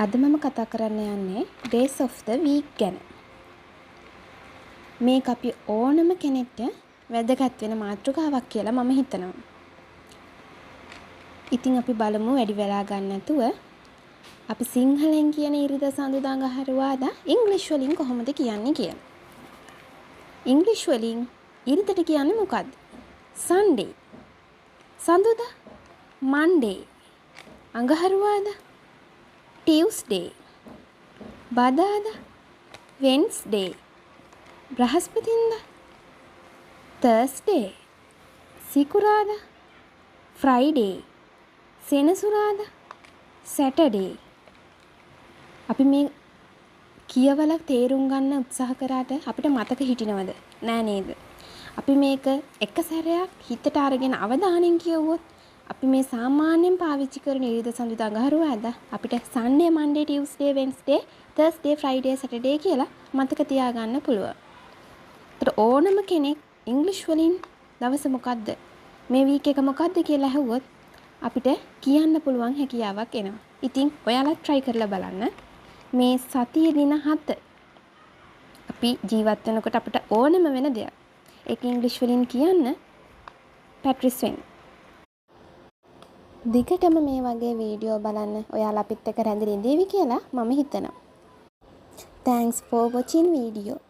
අද මම කතා කරන්න යන්නේ days of the week ගැන. මේක අපි ඕනම කෙනෙක්ට වැදගත් වෙන මාතෘකාවක් කියලා මම හිතනවා. ඉතින් අපි බලමු වැඩි වෙලා ගන්න නැතුව අපි සිංහලෙන් කියන ඉරිදා සඳුදා අඟහරුවාදා ඉංග්‍රීසි වලින් කොහොමද කියන්නේ කියලා. ඉංග්‍රීසි වලින් ඉරිදට කියන්නේ මොකද්ද? Sunday. සඳුදා Monday. අඟහරුවාදා Tuesday. බදාදා Wednesday. බ්‍රහස්පතින්දා Thursday. සිකුරාදා Friday. සෙනසුරාදා Saturday. අපි මේ කියවලා තේරුම් ගන්න උත්සාහ කරාට අපිට මතක හිටිනවද? නෑ නේද? අපි මේක එක සැරයක් හිතට අරගෙන අවධානයෙන් කියවුවොත් අපි මේ සාමාන්‍යයෙන් පාවිච්චි කරන ඉරිදා සඳුදා අඟහරුවාදා අපිට Sunday, Monday, Tuesday, Wednesday, Thursday, Friday, Saturday කියලා මතක තියාගන්න පුළුවන්. ඒතර ඕනම කෙනෙක් ඉංග්‍රීසි වලින් දවස මොකද්ද? මේ වීක් එක මොකද්ද කියලා අහුවොත් අපිට කියන්න පුළුවන් හැකියාවක් එනවා. ඉතින් ඔයාලා try කරලා බලන්න. මේ සතියේ දින 7 අපි ජීවත් වෙනකොට අපිට ඕනම වෙන දෙයක්. ඒක ඉංග්‍රීසි වලින් කියන්න ප්‍රැක්ටිස් වෙන්න. දිගටම මේ වගේ වීඩියෝ බලන්න ඔයාලා අපිත් එක්ක රැඳෙන්න ඉඳීවි කියලා මම හිතනවා. Thanks for watching video.